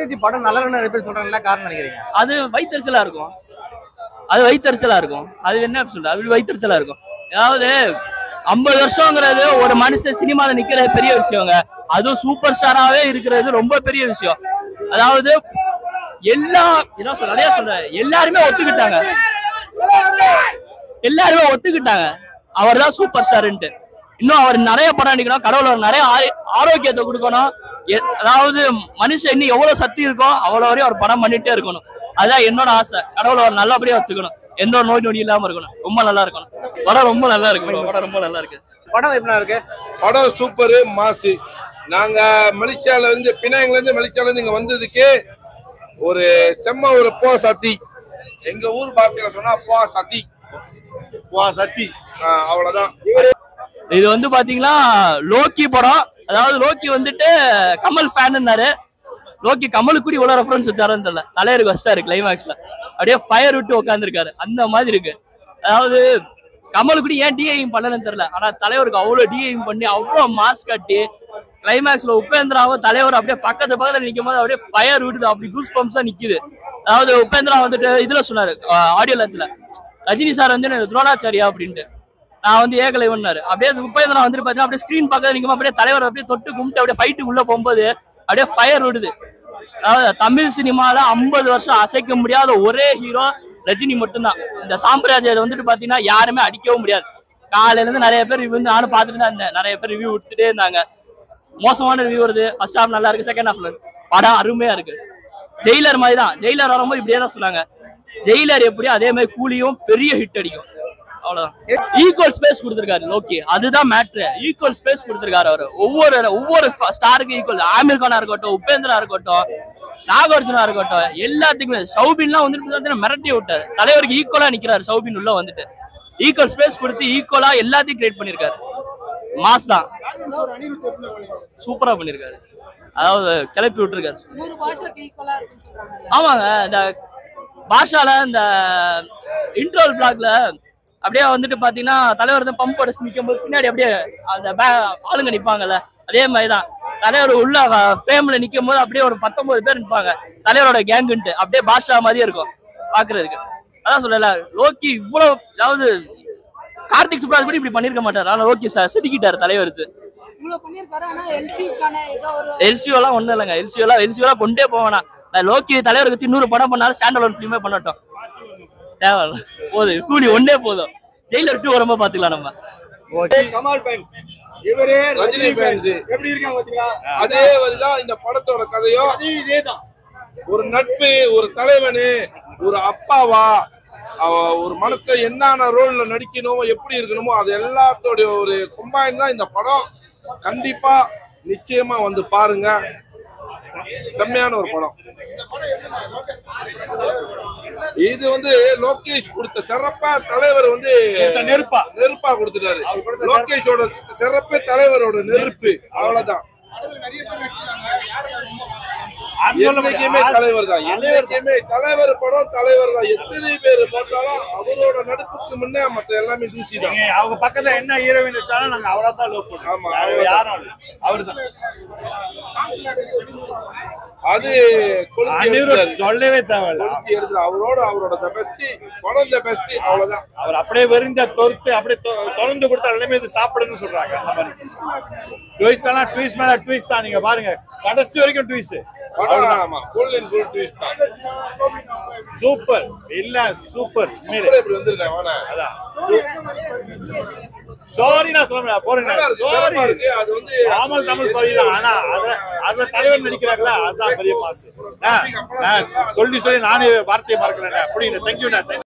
SAG படம் நல்லா நிறைய பேர் சொல்றாங்க, காரணம் நினைக்கிறீங்க? அது வயிற்றுச்சலா இருக்கும். அது என்ன சொல்ற, அது வயிற்றுச்சலா இருக்கும். அதாவது 50 வருஷங்கிறது ஒரு மனுஷன் சினிமால நிக்கிறது பெரிய விஷயங்க. அதுவும் சூப்பர் ஸ்டாராவே இருக்கிறது ரொம்ப பெரிய விஷயம். அதாவது எல்லாருமே ஒத்துக்கிட்டாங்க அவர் தான் சூப்பர் ஸ்டார்ன்ட்டு. இன்னும் அவர் நிறைய படம் நடிக்கணும், கடவுள் நிறைய ஆரோக்கியத்தை கொடுக்கணும். அதாவது மனுஷன் இன்னும் எவ்வளவு சக்தி இருக்கோ அவ்வளவு வரையும் அவர் படம் பண்ணிட்டே இருக்கணும். அதான் என்னோட ஆசை. கடவுளை அவர் நல்லபடியா வச்சுக்கணும், எந்த ஒரு நோய் நொடி இல்லாம இருக்கணும், ரொம்ப நல்லா இருக்கணும். படம் ரொம்ப நல்லா இருக்கு. படம் ரொம்ப நல்லா இருக்கு. படம் எப்படி இருக்கு? படம் சூப்பரு, மாசு. நாங்க மலேசியால இருந்து, பினாங்ல இருந்து மலேசியால இருந்து இங்க வந்ததுக்கு ஒரு செம்ம ஒரு போ சத்தி, எங்க ஊர் பாஷையில சொன்னா போ சத்தி அவ்வளவுதான். இது வந்து பாத்தீங்கன்னா லோக்கி படம். அதாவது லோக்கி வந்துட்டு கமல் ஃபேன்னாரு. லோக்கி கமலுக்கு கூட இவ்வளவு ரெஃபரன்ஸ் வச்சாருன்னு தெரியல. தலைவருக்கு வச்சிட்டாரு கிளைமேக்ஸ்ல, அப்படியே ஃபயர் விட்டு உட்காந்துருக்காரு. அந்த மாதிரி இருக்கு. அதாவது கமலுக்கு கூட ஏன் டிஐம் பண்ணலன்னு தெரியல, ஆனா தலைவருக்கு அவ்வளவு டிஐம் பண்ணி அவ்வளவு மாஸ்க் கட்டி கிளைமேக்ஸ்ல உபேந்திராவும் தலைவர் அப்படியே பக்கத்துல நிக்கும் போது அப்படியே ஃபயர் விடுது. அப்படி கூஸ் பம்ப்ஸா நிக்குது. அதாவது உபேந்திரா வந்துட்டு இதுல சொன்னாரு ஆடியோ லான்ச்ல, ரஜினி சார் வந்து துரோணாச்சாரியா அப்படின்ட்டு, நான் வந்து ஏகலைவன்னாரு. அப்படியே உபேந்திரா வந்துட்டு பாத்தீங்கன்னா அப்படியே ஸ்கிரீன் பக்கத்துல நிக்கும், அப்படியே தலைவர் அப்படியே தொட்டு கும்பிட்டு அப்படியே ஃபைட்டு உள்ள போகும்போது அப்படியே ஃபயர் விடுது. அதாவது தமிழ் சினிமால 50 வருஷம் அசைக்க முடியாத ஒரே ஹீரோ ரஜினி மட்டும்தான். இந்த சாம்ராஜ்யத்தை வந்துட்டு பாத்தீங்கன்னா யாருமே அடிக்கவும் முடியாது. காலையில இருந்து நிறைய பேர் ரிவ்யூ நானும் பார்த்துட்டு தான் இருந்தேன். நிறைய பேர் ரிவ்யூ விட்டுட்டே இருந்தாங்க. மோசமான ரிவ்யூ வருது. ஃபர்ஸ்ட் ஹாஃப் நல்லா இருக்கு, செகண்ட் ஹாஃப்ல படம் அருமையா இருக்கு. ஜெயிலர் மாதிரி தான். ஜெயிலர் வரும்போது இப்படியே தான் சொன்னாங்க. ஜெயிலர் எப்படி அதே மாதிரி கூலியும் பெரிய ஹிட் அடிக்கும். அவ்வளவுதான். ஈக்குவல் ஸ்பேஸ் கொடுத்திருக்காரு லோக்கி, அதுதான் மேட்ரு. ஈக்குவல் ஸ்பேஸ் கொடுத்திருக்காரு அவரு. ஒவ்வொரு ஸ்டாருக்கு ஈக்குவல். ஆமீர் கானா இருக்கட்டும், உபேந்திரா இருக்கட்டும், நாகார்ஜுனா இருக்கட்டும், எல்லாத்துக்குமே. சௌபின்லாம் வந்துட்டு மிரட்டி விட்டாரு. தலைவருக்கு ஈக்குவலா நிக்கிறாரு சௌபின் உள்ள வந்துட்டு. ஈக்குவல் ஸ்பேஸ் கொடுத்து ஈக்குவலா எல்லாத்தையும் கிரியேட் பண்ணிருக்காரு. மாஸ் தான், சூப்பரா பண்ணிருக்காரு. அதாவது கிளப்பி விட்டுருக்காரு. ஆமாங்க, இந்த பாஷால இந்த இன்ட்ரோல் பிளாக்ல அப்படியே வந்துட்டு பாத்தீங்கன்னா தலைவர் தான் பம்ப் அடிச்சு நிக்கும் போது பின்னாடி அப்படியே அந்த ஆளுங்க நிப்பாங்கல்ல, அதே மாதிரிதான் தலைவர் உள்ள ஃபேம்ல நிக்கும் போது அப்படியே ஒரு 19 பேர் நிற்பாங்க தலைவரோட கேங்குன்ட்டு. அப்படியே பாஷா மாதிரியே இருக்கும் பாக்குறதுக்கு. அதான் சொல்லல, லோக்கி இவ்வளவு, அதாவது கார்த்திக் சுப்ராஜ் கூட இப்படி பண்ணிருக்க மாட்டாரு. ஆனா லோக்கி செதுக்கிட்டாரு தலைவருக்கு. எல்சிஓ எல்லாம் ஒண்ணும் இல்லைங்க. எல்சிஓ எல்லாம் கொண்டே போவேனா. லோக்கி தலைவருக்கு வச்சு 100 படம் பண்ணாலும் ஸ்டாண்ட் அலோன் ஃபிலிமே பண்ணட்டும், தேவையில்ல. போதும், கூலி ஒன்னே போதும். ஜெயிலர் 2 வரம்ப பாத்துக்கலாம் நம்ம. கமல் ஃபேன்ஸ், இவரே ரஜினி ஃபேன்ஸ் எப்படி இருக்காங்க பாத்தீங்களா? அதே வழிதான் இந்த படத்தோட கதையும் இதேதான். ஒரு நட்பு, ஒரு தலைவனு, ஒரு அப்பாவா, ஒரு மனசை என்னென்ன ரோல்ல நடிக்கணுமோ, எப்படி இருக்கணுமோ, அது எல்லாத்தோடைய ஒரு கம்பைன் தான் இந்த படம். கண்டிப்பா நிச்சயமா வந்து பாருங்க, செம்மையான ஒரு படம். இது வந்து லோகேஷ் கொடுத்த சிறப்பா தலைவர் வந்து நெருப்பா கொடுத்துட்டாரு. லோகேஷோட சிறப்பு தலைவரோட நெருப்பு, அவ்வளவுதான். என்னைக்குமே தலைவர் தான், என்னைக்குமே தலைவர் படம் தலைவர் தான். எத்தனை பேர் போட்டாலும் அவரோட நடிப்புக்கு முன்னே மத்த எல்லாமே தூசி தான். அவங்க பக்கத்துல என்ன ஹீரோயின் வச்சாலும் நாங்க அவரை தான் லவ் பண்ணுவோம். ஆமா, யாரும் அவர்தான். அது சொல்லவே தேவையில்ல. அவரோட பெஸ்ட் படம், தி பெஸ்ட், அவ்வளவுதான். அவர் அப்படியே வெறிந்த தொறுத்து அப்படியே திறந்து கொடுத்தா எல்லாமே இது சாப்பிடுன்னு சொல்றாங்க. அந்த மாதிரி ட்விஸ்ட் எல்லாம் ட்விஸ்ட் மேல ட்விஸ்ட் தான். நீங்க பாருங்க, கடைசி வரைக்கும் ட்விஸ்ட். சூப்பர் இல்ல, சூப்பர். அதான் சாரி நான் சொல்ல போறேன். தமிழ் சாரி தான். ஆனா அதுல தலைவர் நடிக்கிறாங்களா, அதுதான் பெரிய மாசு. சொல்லி நானே வார்த்தையை மறக்கல. அப்படி தேங்க்யூ.